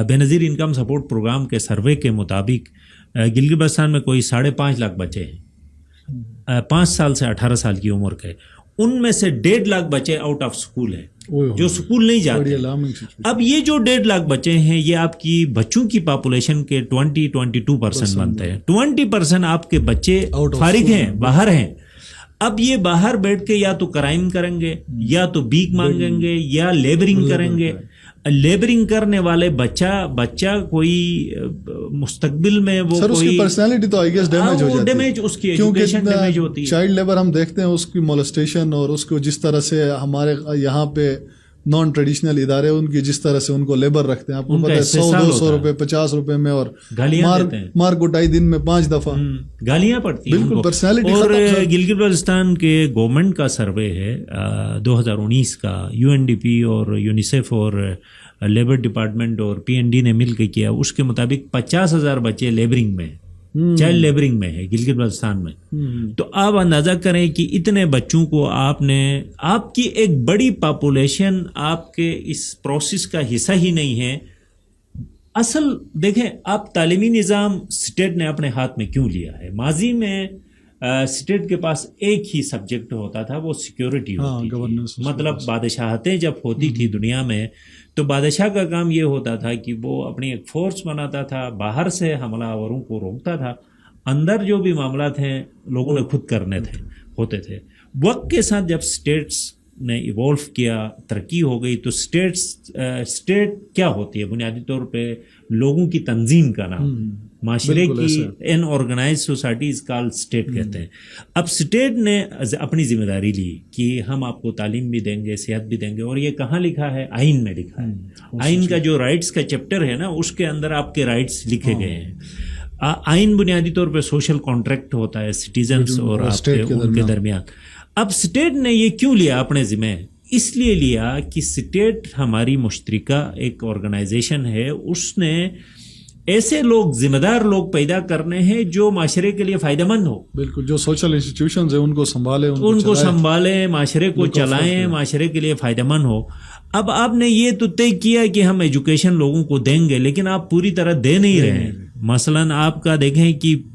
بے نظیر انکم سپورٹ پروگرام کے سروے کے مطابق گلگت بلتستان میں کوئی 5.5 لاکھ بچے ہیں 5 سال سے 18 سال کی عمر کے. ان میں سے 1.5 لاکھ بچے آؤٹ آف سکول ہیں، جو سکول نہیں جاتے. اب یہ جو 1.5 لاکھ بچے ہیں، یہ آپ کی بچوں کی پاپولیشن کے 20-22% بنتے ہیں. 20% آپ کے بچے فارغ ہیں، باہر ہیں. اب یہ باہر بیٹھ کے یا تو کرائم کریں گے، یا تو بھیک مانگیں گے، یا لیبرنگ کریں گے. لیبرنگ کرنے والے بچہ کوئی مستقبل میں وہ سر اس کی پرسنالٹی تو آئی گیس ڈیمیج ہو جاتی ہے، اس کی ایجوکیشن ڈیمیج ہوتی ہے. چائلڈ لیبر ہم دیکھتے ہیں، اس کی مولسٹیشن اور اس کو جس طرح سے ہمارے یہاں پہ نان ٹریڈیشنل ادارے ان کی جس طرح سے ان کو لیبر رکھتے ہیں، آپ کو پتہ ہے 100-200 روپے 50 روپے میں، اور مار کوٹائی دن میں 5 دفعہ گالیاں پڑتی ہیں. بالکل پرسنالٹی. اور گلگت بلتستان کے گورنمنٹ کا سروے ہے 2019 کا، UNDP اور یونیسیف اور لیبر ڈپارٹمنٹ اور PND نے مل کے کیا. اس کے مطابق 50,000 بچے لیبرنگ میں، چائلڈ لیبرنگ میں ہے گلگت بلتستان میں. تو آپ اندازہ کریں کہ اتنے بچوں کو آپ کی ایک بڑی پاپولیشن آپ کے اس پروسیس کا حصہ ہی نہیں ہے. اصل دیکھیں، آپ تعلیمی نظام اسٹیٹ نے اپنے ہاتھ میں کیوں لیا ہے؟ ماضی میں اسٹیٹ کے پاس ایک ہی سبجیکٹ ہوتا تھا، وہ سیکیورٹی ہوتی تھی. مطلب بادشاہتیں جب ہوتی تھی دنیا میں تو بادشاہ کا کام یہ ہوتا تھا کہ وہ اپنی ایک فورس بناتا تھا، باہر سے حملہ آوروں کو روکتا تھا، اندر جو بھی معاملات ہیں لوگوں نے خود کرنے ہوتے تھے. وقت کے ساتھ جب اسٹیٹس نے ایوالو کیا، ترقی ہو گئی، تو اسٹیٹ کیا ہوتی ہے؟ بنیادی طور پہ لوگوں کی تنظیم کا نام، معاشرے کی ان آرگنائز سوسائٹیز کال اسٹیٹ کہتے ہیں. اب اسٹیٹ نے اپنی ذمہ داری لی کہ ہم آپ کو تعلیم بھی دیں گے، صحت بھی دیں گے. اور یہ کہاں لکھا ہے؟ آئین میں لکھا ہے. آئین کا جو رائٹس کا چیپٹر ہے نا، اس کے اندر آپ کے رائٹس لکھے گئے ہیں. آئین بنیادی طور پہ سوشل کانٹریکٹ ہوتا ہے سٹیزنز اور ان کے درمیان. اب اسٹیٹ نے یہ کیوں لیا اپنے ذمہ؟ اس لیے لیا کہ اسٹیٹ ہماری مشترکہ ایک آرگنائزیشن ہے، اس نے ایسے لوگ، ذمہ دار لوگ پیدا کرنے ہیں جو معاشرے کے لیے فائدہ مند ہو. بالکل، جو سوشل انسٹیٹیوشنز ہیں ان کو سنبھالیں، معاشرے کو چلائیں، معاشرے کے لیے فائدہ مند ہو. اب آپ نے یہ تو طے کیا کہ ہم ایجوکیشن لوگوں کو دیں گے، لیکن آپ پوری طرح دے نہیں رہے ہیں. مثلاً آپ کا دیکھیں کہ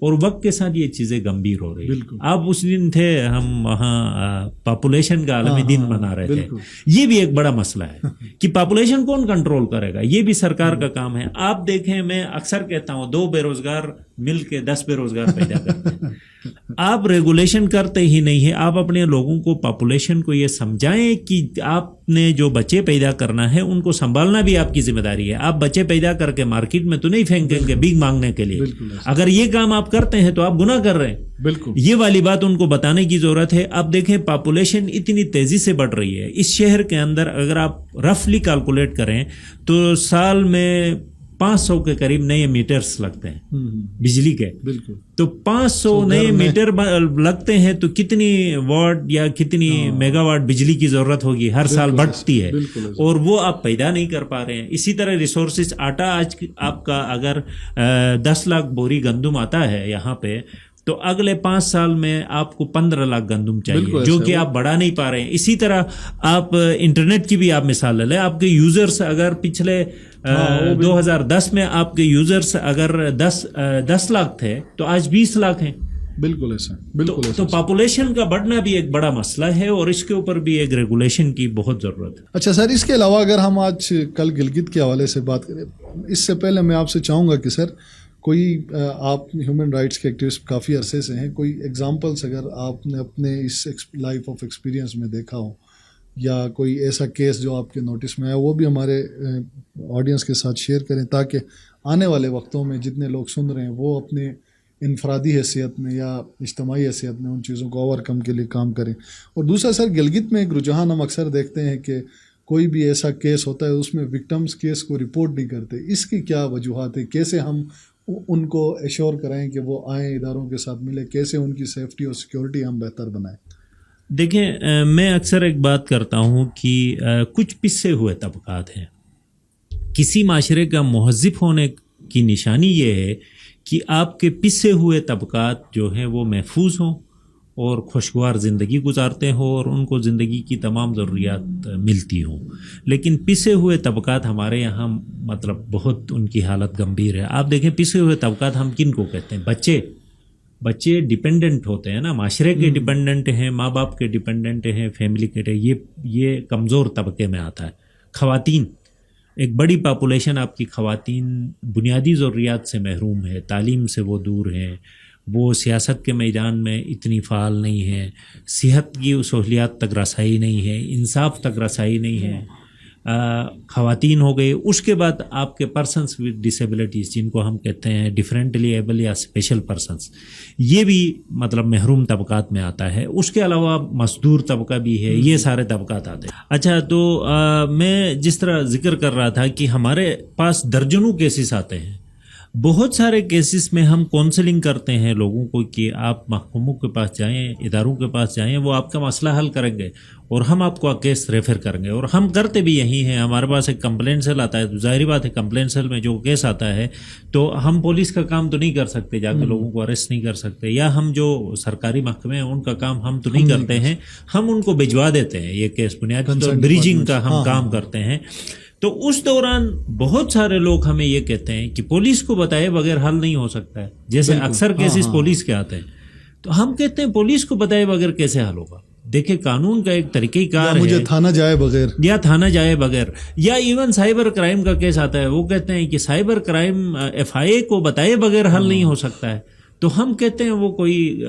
اور وقت کے ساتھ یہ چیزیں گمبھیر ہو رہی ہیں. بالکل. آپ اس دن تھے ہم وہاں پاپولیشن کا عالمی دن منا رہے تھے. یہ بھی ایک بڑا مسئلہ ہے کہ پاپولیشن کون کنٹرول کرے گا. یہ بھی سرکار کا کام ہے. آپ دیکھیں میں اکثر کہتا ہوں 2 بے روزگار مل کے 10 بے روزگار پیدا کرتے ہیں. آپ ریگولیشن کرتے ہی نہیں ہے. آپ اپنے لوگوں کو پاپولیشن کو یہ سمجھائیں کہ آپ نے جو بچے پیدا کرنا ہے ان کو سنبھالنا بھی آپ کی ذمہ داری ہے. آپ بچے پیدا کر کے مارکیٹ میں تو نہیں پھینکیں گے بھیک مانگنے کے لیے. اگر یہ کام آپ کرتے ہیں تو آپ گناہ کر رہے ہیں. بالکل یہ والی بات ان کو بتانے کی ضرورت ہے. اب دیکھیں پاپولیشن اتنی تیزی سے بڑھ رہی ہے. اس شہر کے اندر اگر آپ رفلی کیلکولیٹ کریں تو سال میں 500 کے قریب نئے میٹرز لگتے ہیں بجلی کے. بالکل. تو 500 نئے میٹر لگتے ہیں تو کتنی واٹ یا کتنی میگا واٹ بجلی کی ضرورت ہوگی ہر سال بڑھتی ہے, اور وہ آپ پیدا نہیں کر پا رہے ہیں. اسی طرح ریسورسز آٹا آج آپ کا اگر 10 لاکھ بوری گندم آتا ہے یہاں پہ تو اگلے 5 سال میں آپ کو 15 لاکھ گندم چاہیے جو کہ آپ بڑھا نہیں پا رہے ہیں. اسی طرح آپ انٹرنیٹ کی بھی آپ مثال لے لیں. آپ کے یوزرز اگر پچھلے 2010 میں آپ کے یوزرز اگر 10 لاکھ تھے تو آج 20 لاکھ ہیں. بالکل ایسا. بالکل تو پاپولیشن کا بڑھنا بھی ایک بڑا مسئلہ ہے اور اس کے اوپر بھی ایک ریگولیشن کی بہت ضرورت ہے. اچھا سر, اس کے علاوہ اگر ہم آج کل گلگت کے حوالے سے بات کریں, اس سے پہلے میں آپ سے چاہوں گا کہ سر کوئی آپ ہیومن رائٹس کے ایکٹیوسٹ کافی عرصے سے ہیں, کوئی ایگزامپلس اگر آپ نے اپنے اس لائف آف ایکسپیرینس میں دیکھا ہو یا کوئی ایسا کیس جو آپ کے نوٹس میں آیا وہ بھی ہمارے آڈینس کے ساتھ شیئر کریں تاکہ آنے والے وقتوں میں جتنے لوگ سن رہے ہیں وہ اپنے انفرادی حیثیت میں یا اجتماعی حیثیت میں ان چیزوں کو اوور کم کے لیے کام کریں. اور دوسرا سر, گلگت میں ایک رجحان ہم اکثر دیکھتے ہیں کہ کوئی بھی ایسا کیس ہوتا ہے اس میں وکٹمز کیس کو رپورٹ نہیں کرتے. اس کی کیا وجوہات ہیں؟ کیسے ہم ان کو ایشور کرائیں کہ وہ آئیں اداروں کے ساتھ ملیں, کیسے ان کی سیفٹی اور سیکیورٹی ہم بہتر بنائیں؟ دیکھیں میں اکثر ایک بات کرتا ہوں کہ کچھ پسے ہوئے طبقات ہیں. کسی معاشرے کا مہذب ہونے کی نشانی یہ ہے کہ آپ کے پسے ہوئے طبقات جو ہیں وہ محفوظ ہوں اور خوشگوار زندگی گزارتے ہوں اور ان کو زندگی کی تمام ضروریات ملتی ہوں. لیکن پسے ہوئے طبقات ہمارے یہاں مطلب بہت ان کی حالت گمبھیر ہے. آپ دیکھیں پسے ہوئے طبقات ہم کن کو کہتے ہیں؟ بچے ڈیپینڈنٹ ہوتے ہیں نا, معاشرے کے ڈیپینڈنٹ ہیں, ماں باپ کے ڈیپینڈنٹ ہیں, فیملی کے. یہ کمزور طبقے میں آتا ہے. خواتین, ایک بڑی پاپولیشن آپ کی خواتین بنیادی ضروریات سے محروم ہے, تعلیم سے وہ دور ہیں, وہ سیاست کے میدان میں اتنی فعال نہیں ہے, صحت کی سہولیات تک رسائی نہیں ہے, انصاف تک رسائی نہیں ہے. خواتین ہو گئی. اس کے بعد آپ کے پرسنس ود ڈسیبلٹیز جن کو ہم کہتے ہیں ڈیفرنٹلی ایبل یا اسپیشل پرسنس, یہ بھی مطلب محروم طبقات میں آتا ہے. اس کے علاوہ مزدور طبقہ بھی ہے. یہ سارے طبقات آتے ہیں. اچھا, تو میں جس طرح ذکر کر رہا تھا کہ ہمارے پاس درجنوں کیسز آتے ہیں. بہت سارے کیسز میں ہم کونسلنگ کرتے ہیں لوگوں کو کہ آپ محکموں کے پاس جائیں, اداروں کے پاس جائیں, وہ آپ کا مسئلہ حل کریں گے اور ہم آپ کو کیس ریفر کریں گے. اور ہم کرتے بھی یہی ہیں. ہمارے پاس ایک کمپلین سیل آتا ہے, تو ظاہری بات ہے کمپلین سیل میں جو کیس آتا ہے تو ہم پولیس کا کام تو نہیں کر سکتے, جا کے لوگوں کو اریسٹ نہیں کر سکتے, یا ہم جو سرکاری محکمے ہیں ان کا کام ہم تو نہیں کرتے ہیں, ہم ان کو بھجوا دیتے ہیں. یہ کیس بنیادی طور بریجنگ کا ہم کام کرتے ہیں. تو اس دوران بہت سارے لوگ ہمیں یہ کہتے ہیں کہ پولیس کو بتائے بغیر حل نہیں ہو سکتا ہے. جیسے اکثر کیسز پولیس کے آتے ہیں, تو ہم کہتے ہیں پولیس کو بتائے بغیر کیسے حل ہوگا؟ دیکھیں قانون کا ایک طریقہ کار ہے, مجھے تھانہ جائے بغیر, یا تھانہ جائے بغیر, یا ایون سائبر کرائم کا کیس آتا ہے, وہ کہتے ہیں کہ سائبر کرائم FIA کو بتائے بغیر حل نہیں ہو سکتا ہے. تو ہم کہتے ہیں وہ کوئی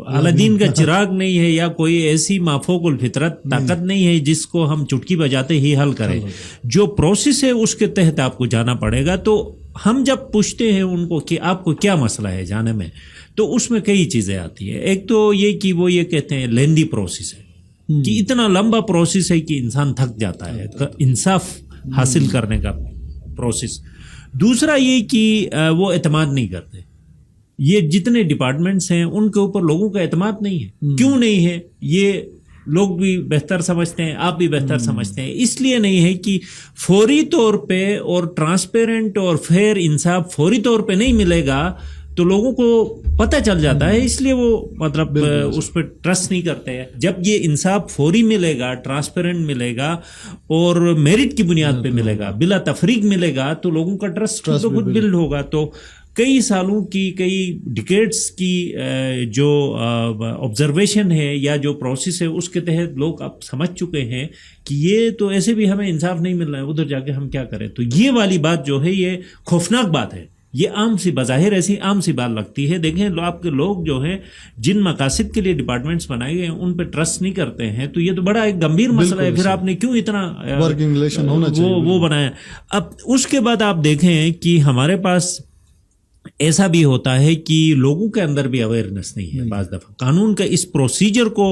الدین کا چراغ نہیں ہے, یا کوئی ایسی مافوق الفطرت طاقت نہیں ہے جس کو ہم چٹکی بجاتے ہی حل کریں. جو پروسیس ہے اس کے تحت آپ کو جانا پڑے گا. تو ہم جب پوچھتے ہیں ان کو کہ آپ کو کیا مسئلہ ہے جانے میں, تو اس میں کئی چیزیں آتی ہیں. ایک تو یہ کہ وہ یہ کہتے ہیں لیندی پروسیس ہے, کہ اتنا لمبا پروسیس ہے کہ انسان تھک جاتا ہے, انصاف حاصل کرنے کا پروسیس. دوسرا یہ کہ وہ اعتماد نہیں کرتے. یہ جتنے ڈپارٹمنٹس ہیں ان کے اوپر لوگوں کا اعتماد نہیں ہے. کیوں نہیں ہے؟ یہ لوگ بھی بہتر سمجھتے ہیں, آپ بھی بہتر سمجھتے ہیں. اس لیے نہیں ہے کہ فوری طور پہ اور ٹرانسپیرنٹ اور فیئر انصاف فوری طور پہ نہیں ملے گا تو لوگوں کو پتہ چل جاتا ہے, اس لیے وہ مطلب اس پہ ٹرسٹ نہیں کرتے ہیں. جب یہ انصاف فوری ملے گا, ٹرانسپیرنٹ ملے گا اور میرٹ کی بنیاد پہ ملے گا, بلا تفریق ملے گا, تو لوگوں کا ٹرسٹ خود بلڈ ہوگا. تو کئی سالوں کی کئی ڈیکیڈز کی جو آبزرویشن ہے یا جو پروسیس ہے اس کے تحت لوگ اب سمجھ چکے ہیں کہ یہ تو ایسے بھی ہمیں انصاف نہیں مل رہا ہے, ادھر جا کے ہم کیا کریں. تو یہ والی بات جو ہے یہ خوفناک بات ہے. یہ عام سی بظاہر ایسی عام سی بات لگتی ہے. دیکھیں آپ کے لوگ جو ہیں جن مقاصد کے لیے ڈپارٹمنٹس بنائے گئے ہیں ان پہ ٹرسٹ نہیں کرتے ہیں, تو یہ تو بڑا ایک گمبھیر مسئلہ ہے. پھر آپ نے کیوں اتنا ورکنگ ریلیشن ہونا چاہیے وہ بنایا. اب اس کے بعد آپ دیکھیں کہ ہمارے پاس ایسا بھی ہوتا ہے کہ لوگوں کے اندر بھی اویئرنیس نہیں ہے. بعض دفعہ قانون کا اس پروسیجر کو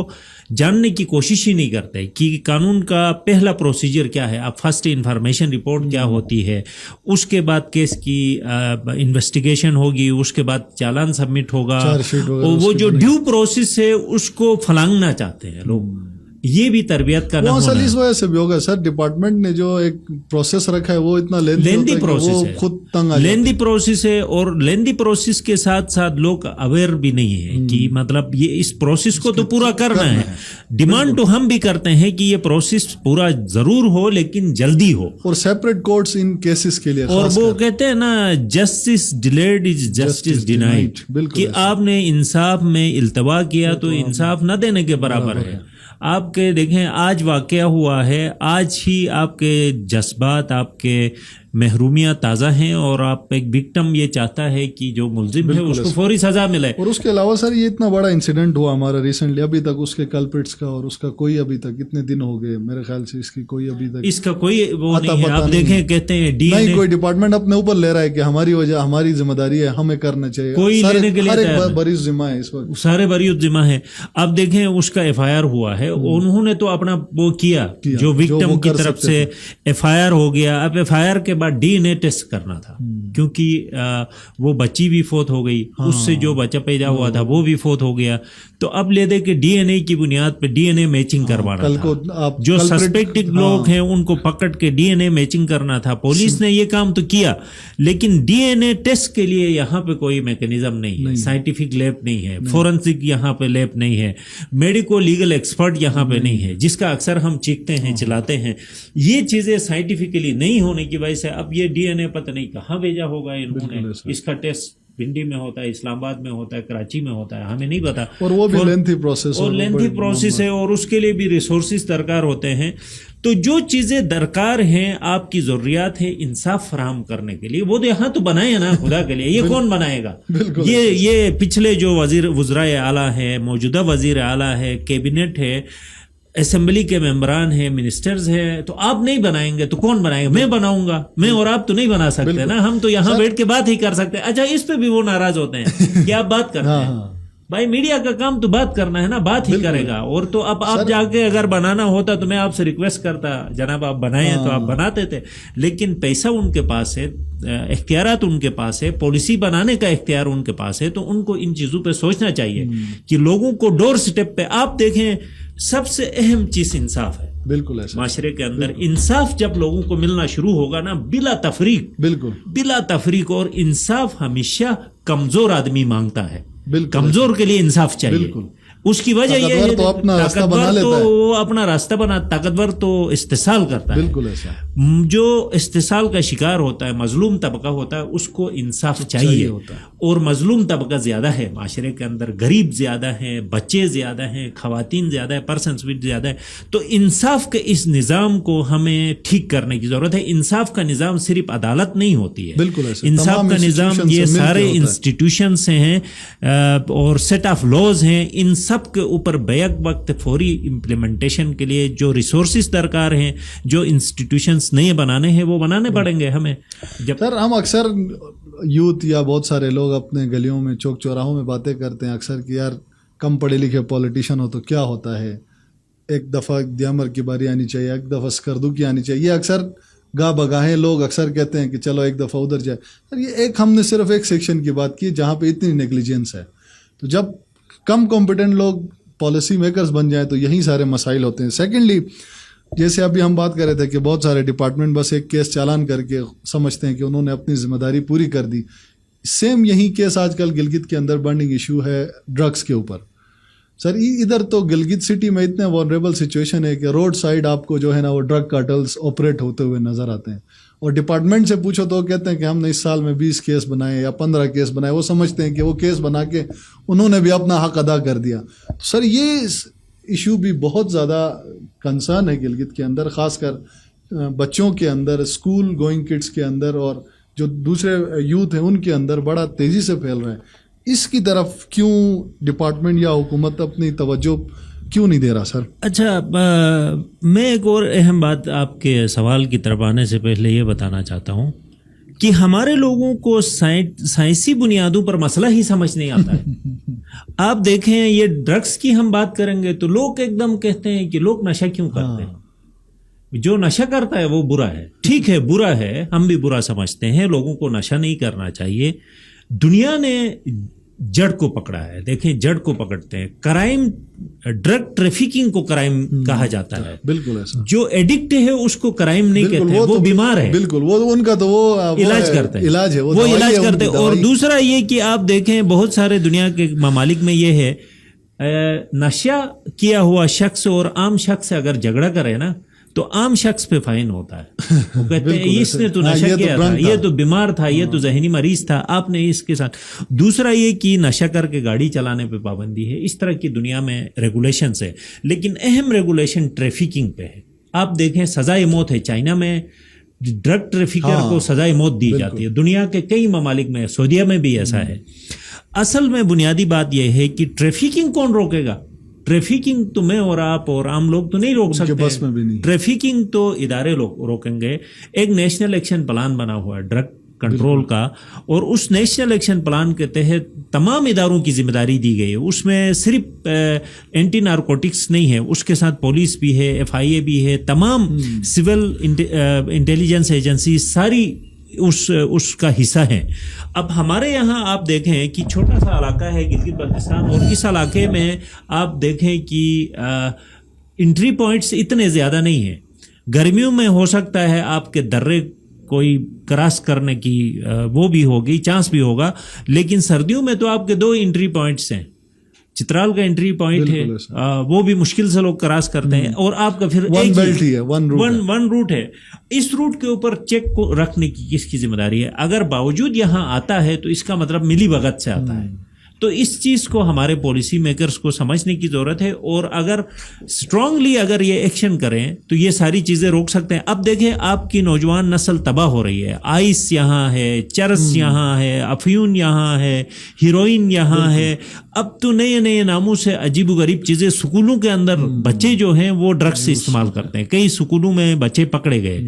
جاننے کی کوشش ہی نہیں کرتے کہ قانون کا پہلا پروسیجر کیا ہے. اب فرسٹ انفارمیشن رپورٹ کیا ہوتی ہے, اس کے بعد کیس کی انویسٹیگیشن ہوگی, اس کے بعد چالان سبمٹ ہوگا, وہ جو ڈیو پروسیس ہے اس کو پھلانگنا چاہتے ہیں لوگ. یہ بھی تربیت کا نہ ہونا ہے. اس وجہ سے بھی ہوگا سر, ڈپارٹمنٹ نے جو ایک پروسیس رکھا ہے وہ اتنا لیندی پروسیس ہے, خود تنگ لیندی پروسیس ہے. اور لیندی پروسیس کے ساتھ ساتھ لوگ اویئر بھی نہیں ہے کہ مطلب یہ اس پروسیس کو تو پورا کرنا ہے. ڈیمانڈ تو ہم بھی کرتے ہیں کہ یہ پروسیس پورا ضرور ہو لیکن جلدی ہو, اور سیپریٹ کورٹس ان کیسز کے لیے. اور وہ کہتے ہیں نا justice delayed is justice denied, کہ آپ نے انصاف میں التوا کیا تو انصاف نہ دینے کے برابر ہے. آپ کے دیکھیں آج واقعہ ہوا ہے, آج ہی آپ کے جذبات, آپ کے محرومیاں تازہ ہیں, اور آپ ایک وکٹم یہ چاہتا ہے کہ جو ملزم ہے اس کو فوری سزا ملے. اور اس کے علاوہ سر یہ اتنا بڑا انسیڈنٹ ہوا ہمارا ریسنٹلی, ابھی تک اس کے کلپریٹس کا اور اس کا کوئی ابھی تک اتنے دن ہو گئے میرے خیال سے اس کی کوئی ابھی تک اس کا کوئی وہ نہیں ہے. آپ دیکھیں کہتے ہیں ڈی این اے, کوئی ڈپارٹمنٹ اپنے اوپر لے رہا ہے کہ ہماری وجہ ہماری ذمہ داری ہے, ہمیں کرنا چاہیے. کوئی لینے کے لیے بری ذمہ ہے اس وقت, سارے بری ذمہ ہے. اب دیکھیں اس کا ایف آئی آر ہوا ہے, انہوں نے تو اپنا وہ کیا جو وکٹم کی طرف سے ایف آئی آر ہو گیا. اب ایف آئی آر کے بعد ڈی این اے ٹیسٹ کرنا تھا, کیونکہ وہ بچی بھی فوت ہو گئی, اس سے جو بچہ پیدا ہوا تھا وہ بھی فوت ہو گیا. تو اب لے دے کہ ڈی این اے کی بنیاد پہ ڈی این اے میچنگ کروانا تھا. جو سسپیکٹڈ لوگ ہیں ان کو پکڑ کے ڈی این اے میچنگ کرنا تھا. پولیس نے یہ کام تو کیا, لیکن ڈی این اے ٹیسٹ کے لیے یہاں پہ کوئی میکینزم نہیں ہے, سائنٹیفک لیب نہیں ہے, فورنسک یہاں پہ لیب نہیں ہے, میڈیکو لیگل ایکسپرٹ یہاں پہ نہیں ہے, جس کا اکثر ہم چیختے ہیں چلاتے ہیں. یہ چیزیں سائنٹیفکلی نہیں ہونے کی وجہ سے اب یہ ڈی این اے پتہ نہیں کہاں بھیجا ہوگا انہوں نے. اس کا ٹیسٹ پنڈی میں ہوتا ہے, اسلام آباد میں ہوتا ہے, کراچی میں ہوتا ہے, ہمیں نہیں پتا. اور وہ بھی لینتھی پروسیس ہے, اور اس کے لیے بھی ریسورسز درکار ہوتے ہیں. تو جو چیزیں درکار ہیں آپ کی ضروریات ہیں انصاف فراہم کرنے کے لیے, وہ یہاں تو بنائے نا خدا کے لیے. یہ کون بنائے گا؟ یہ پچھلے جو وزرائے اعلیٰ ہے, موجودہ وزیر اعلیٰ ہے, کیبنٹ ہے, اسمبلی کے ممبران ہیں, منسٹرز ہیں, تو آپ نہیں بنائیں گے تو کون بنائے گا؟ میں بناؤں گا, میں اور آپ تو نہیں بنا سکتے نا, ہم تو یہاں بیٹھ کے بات ہی کر سکتے ہیں. اچھا اس پہ بھی وہ ناراض ہوتے ہیں کہ آپ بات کرتے ہیں. بھائی میڈیا کا کام تو بات کرنا ہے نا, بات ہی کرے گا. اور تو اب آپ جا کے اگر بنانا ہوتا تو میں آپ سے ریکویسٹ کرتا جناب آپ بنائیں, تو آپ بناتے تھے. لیکن پیسہ ان کے پاس ہے, اختیارات ان کے پاس ہے, پالیسی بنانے کا اختیار ان کے پاس ہے, تو ان کو ان چیزوں پہ سوچنا چاہیے کہ لوگوں کو ڈور سٹیپ پہ. آپ دیکھیں سب سے اہم چیز انصاف ہے. بالکل ایسا معاشرے کے اندر انصاف جب لوگوں کو ملنا شروع ہوگا نا, بلا تفریق, بالکل بلا تفریق. اور انصاف ہمیشہ کمزور آدمی مانگتا ہے, بالکل کمزور کے لیے انصاف چاہیے. بالکل. اس کی وجہ یہ ہے تو اپنا راستہ بنا لیتا ہے, وہ اپنا راستہ بنا, طاقتور تو استحصال کرتا ہے. بالکل ایسا. جو استحصال کا شکار ہوتا ہے, مظلوم طبقہ ہوتا ہے, اس کو انصاف چاہیے. اور مظلوم طبقہ زیادہ ہے معاشرے کے اندر, غریب زیادہ ہیں, بچے زیادہ ہیں, خواتین زیادہ ہیں, پرسنز بھی زیادہ ہے. تو انصاف کے اس نظام کو ہمیں ٹھیک کرنے کی ضرورت ہے. انصاف کا نظام صرف عدالت نہیں ہوتی ہے, بالکل ایسا. انصاف کا نظام یہ سارے انسٹیٹیوشنز ہیں اور سیٹ آف لاز ہیں. ان سب کے اوپر بیک وقت فوری امپلیمنٹیشن کے لیے جو ریسورسز درکار ہیں, جو انسٹیٹیوشنز نئے بنانے ہیں, وہ بنانے پڑیں گے ہمیں. سر ہم اکثر یوتھ یا بہت سارے لوگ اپنے گلیوں میں, چوک چوراہوں میں باتیں کرتے ہیں اکثر کہ یار کم پڑھے لکھے پولیٹیشین ہو تو کیا ہوتا ہے, ایک دفعہ دیامر کی باری آنی چاہیے, ایک دفعہ سکردو کی آنی چاہیے. یہ اکثر گاہ بگاہیں لوگ اکثر کہتے ہیں کہ چلو ایک دفعہ ادھر جائے. سر یہ ایک ہم نے صرف ایک سیکشن کی بات کی جہاں پہ اتنی نیگلیجنس ہے. تو جب کم کمپیٹنٹ لوگ پالیسی میکرز بن جائیں تو یہی سارے مسائل ہوتے ہیں. سیکنڈلی, جیسے ابھی ہم بات کر رہے تھے کہ بہت سارے ڈپارٹمنٹ بس ایک کیس چالان کر کے سمجھتے ہیں کہ انہوں نے اپنی ذمہ داری پوری کر دی. سیم یہی کیس آج کل گلگت کے اندر برننگ ایشو ہے ڈرگس کے اوپر. سر ادھر تو گلگت سٹی میں اتنے وانریبل سچویشن ہے کہ روڈ سائڈ آپ کو جو ہے نا وہ ڈرگ کارٹلز آپریٹ ہوتے ہوئے نظر آتے ہیں. اور ڈپارٹمنٹ سے پوچھو تو وہ کہتے ہیں کہ ہم نے اس سال میں 20 کیس بنائے یا 15 کیس بنائے. وہ سمجھتے ہیں کہ وہ کیس بنا کے انہوں نے بھی اپنا حق ادا کر دیا. سر یہ ایشو بھی بہت زیادہ کنسرن ہے گلگت کے اندر, خاص کر بچوں کے اندر, اسکول گوئنگ کڈس کے اندر, اور جو دوسرے یوتھ ہیں ان کے اندر بڑا تیزی سے پھیل رہے ہیں. اس کی طرف کیوں ڈپارٹمنٹ یا حکومت اپنی توجہ کیوں نہیں دے رہا سر؟ اچھا, میں ایک اور اہم بات آپ کے سوال کی طرف آنے سے پہلے یہ بتانا چاہتا ہوں کہ ہمارے لوگوں کو سائنسی بنیادوں پر مسئلہ ہی سمجھ نہیں آتا ہے. آپ دیکھیں, یہ ڈرگس کی ہم بات کریں گے تو لوگ ایک دم کہتے ہیں کہ لوگ نشہ کیوں کرتے ہیں, جو نشہ کرتا ہے وہ برا ہے. ٹھیک ہے, برا ہے, ہم بھی برا سمجھتے ہیں, لوگوں کو نشہ نہیں کرنا چاہیے. دنیا نے جڑ کو پکڑا ہے. دیکھیں, جڑ کو پکڑتے ہیں. کرائم, ڈرگ ٹریفکنگ کو کرائم کہا جاتا ہے. بالکل ایسا. جو ایڈکٹ ہے اس کو کرائم نہیں کہتے, وہ بیمار ہے. بالکل, وہ ان کا تو وہ علاج کرتے ہیں, علاج ہے, وہ علاج کرتے ہیں. اور دوسرا یہ کہ آپ دیکھیں بہت سارے دنیا کے ممالک میں یہ ہے, نشہ کیا ہوا شخص اور عام شخص سے اگر جھگڑا کرے نا تو عام شخص پہ فائن ہوتا ہے. وہ کہتے ہیں اس نے تو نشہ کیا تھا, یہ تو بیمار تھا, یہ تو ذہنی مریض تھا, آپ نے اس کے ساتھ. دوسرا یہ کہ نشہ کر کے گاڑی چلانے پہ پابندی ہے. اس طرح کی دنیا میں ریگولیشنز ہے, لیکن اہم ریگولیشن ٹریفکنگ پہ ہے. آپ دیکھیں سزائے موت ہے. چائنا میں ڈرگ ٹریفکر کو سزائے موت دی جاتی ہے. دنیا کے کئی ممالک میں, سعودیہ میں بھی ایسا ہے. اصل میں بنیادی بات یہ ہے کہ ٹریفکنگ کون روکے گا؟ ٹریفکنگ تو میں اور آپ اور عام لوگ تو نہیں روک سکتے. بس میں بھی نہیں. ٹریفکنگ تو ادارے لوگ روکیں گے. ایک نیشنل ایکشن پلان بنا ہوا ہے ڈرگ کنٹرول کا, اور اس نیشنل ایکشن پلان کے تحت تمام اداروں کی ذمہ داری دی گئی ہے. اس میں صرف اینٹی نارکوٹکس نہیں ہے, اس کے ساتھ پولیس بھی ہے, FIA بھی ہے, تمام سول انٹیلیجنس ایجنسی ساری اس کا حصہ ہیں. اب ہمارے یہاں آپ دیکھیں کہ چھوٹا سا علاقہ ہے گلگت بلتستان, اور اس علاقے میں آپ دیکھیں کہ انٹری پوائنٹس اتنے زیادہ نہیں ہیں. گرمیوں میں ہو سکتا ہے آپ کے درے کوئی کراس کرنے کی وہ بھی ہوگی, چانس بھی ہوگا, لیکن سردیوں میں تو آپ کے 2 انٹری پوائنٹس ہیں. چترال کا انٹری پوائنٹ ہے, وہ بھی مشکل سے لوگ کراس کرتے ہیں, اور آپ کا پھر ون روٹ ہے. اس روٹ کے اوپر چیک کو رکھنے کی کس کی ذمہ داری ہے؟ اگر باوجود یہاں آتا ہے تو اس کا مطلب ملی بھگت سے آتا ہے. تو اس چیز کو ہمارے پالیسی میکرز کو سمجھنے کی ضرورت ہے, اور اگر اسٹرانگلی اگر یہ ایکشن کریں تو یہ ساری چیزیں روک سکتے ہیں. اب دیکھیں آپ کی نوجوان نسل تباہ ہو رہی ہے. آئس یہاں ہے, چرس یہاں ہے, افیون یہاں ہے, ہیروئن یہاں ہے. اب تو نئے نئے ناموں سے عجیب و غریب چیزیں. سکولوں کے اندر بچے جو ہیں وہ ڈرگس استعمال کرتے ہیں. کئی سکولوں میں بچے پکڑے گئے.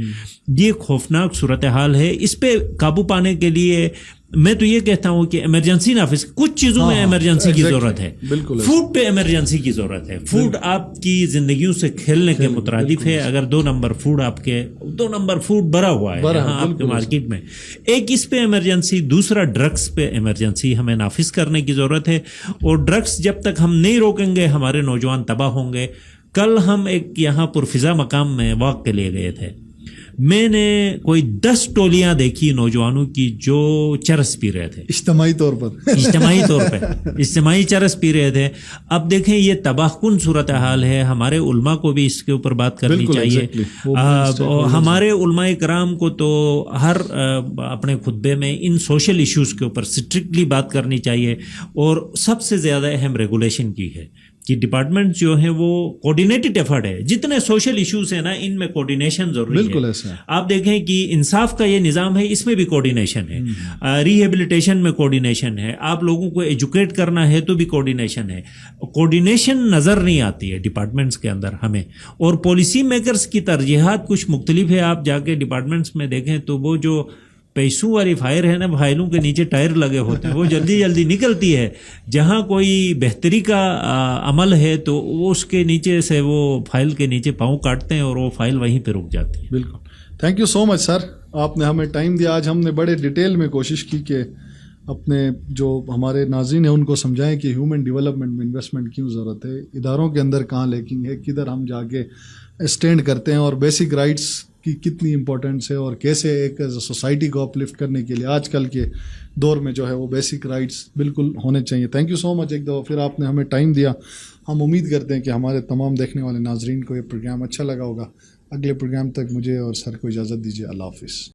یہ خوفناک صورتحال ہے. اس پہ قابو پانے کے لیے میں تو یہ کہتا ہوں کہ ایمرجنسی نافذ, کچھ چیزوں میں ایمرجنسی کی ضرورت ہے. فوڈ پہ ایمرجنسی کی ضرورت ہے. فوڈ آپ کی زندگیوں سے کھیلنے کے مترادف ہے. اگر 2 نمبر فوڈ آپ کے 2 نمبر فوڈ بھرا ہوا ہے یہاں آپ کے مارکیٹ میں, ایک اس پہ ایمرجنسی, دوسرا ڈرگس پہ ایمرجنسی ہمیں نافذ کرنے کی ضرورت ہے. اور ڈرگس جب تک ہم نہیں روکیں گے ہمارے نوجوان تباہ ہوں گے. کل ہم ایک یہاں پرفضا مقام میں واک کے لیے گئے تھے. میں نے کوئی 10 ٹولیاں دیکھی نوجوانوں کی جو چرس پی رہے تھے. اجتماعی طور پہ اجتماعی چرس پی رہے تھے. اب دیکھیں یہ تباہ کن صورتحال ہے. ہمارے علماء کو بھی اس کے اوپر بات کرنی چاہیے. ہمارے علماء کرام کو تو ہر اپنے خطبے میں ان سوشل ایشوز کے اوپر اسٹرکٹلی بات کرنی چاہیے. اور سب سے زیادہ اہم ریگولیشن کی ہے کہ ڈپارٹمنٹ جو ہیں وہ کوآرڈینیٹڈ ایفرٹ ہے. جتنے سوشل ایشوز ہیں نا ان میں کوآرڈینیشن ضروری ہے. آپ دیکھیں کہ انصاف کا یہ نظام ہے, اس میں بھی کوآرڈینیشن ہے. ریہیبلیٹیشن میں کوآرڈینیشن ہے. آپ لوگوں کو ایجوکیٹ کرنا ہے تو بھی کوآرڈینیشن ہے. کوآرڈینیشن نظر نہیں آتی ہے ڈپارٹمنٹس کے اندر ہمیں. اور پالیسی میکرز کی ترجیحات کچھ مختلف ہے. آپ جا کے ڈپارٹمنٹس میں دیکھیں تو وہ جو پیسوں والی فائر ہے نا, فائلوں کے نیچے ٹائر لگے ہوتے ہیں, وہ جلدی جلدی نکلتی ہے. جہاں کوئی بہتری کا عمل ہے تو اس کے نیچے سے وہ فائل کے نیچے پاؤں کاٹتے ہیں اور وہ فائل وہیں پہ رک جاتی ہے. بالکل. تھینک یو سو مچ سر, آپ نے ہمیں ٹائم دیا. آج ہم نے بڑے ڈیٹیل میں کوشش کی کہ اپنے جو ہمارے ناظرین ہیں ان کو سمجھائیں کہ ہیومن ڈیولپمنٹ میں انویسٹمنٹ کیوں ضرورت ہے, اداروں کے اندر کہاں لیکنگ ہے, کدھر ہم جا کے اسٹینڈ کرتے ہیں, اور بیسک رائٹس کی کتنی امپورٹنس ہے, اور کیسے ایک سوسائٹی کو اپ لفٹ کرنے کے لیے آج کل کے دور میں جو ہے وہ بیسک رائٹس بالکل ہونے چاہیے. تھینک یو سو مچ ایک دفعہ پھر آپ نے ہمیں ٹائم دیا. ہم امید کرتے ہیں کہ ہمارے تمام دیکھنے والے ناظرین کو یہ پروگرام اچھا لگا ہوگا. اگلے پروگرام تک مجھے اور سر کو اجازت دیجیے. اللہ حافظ.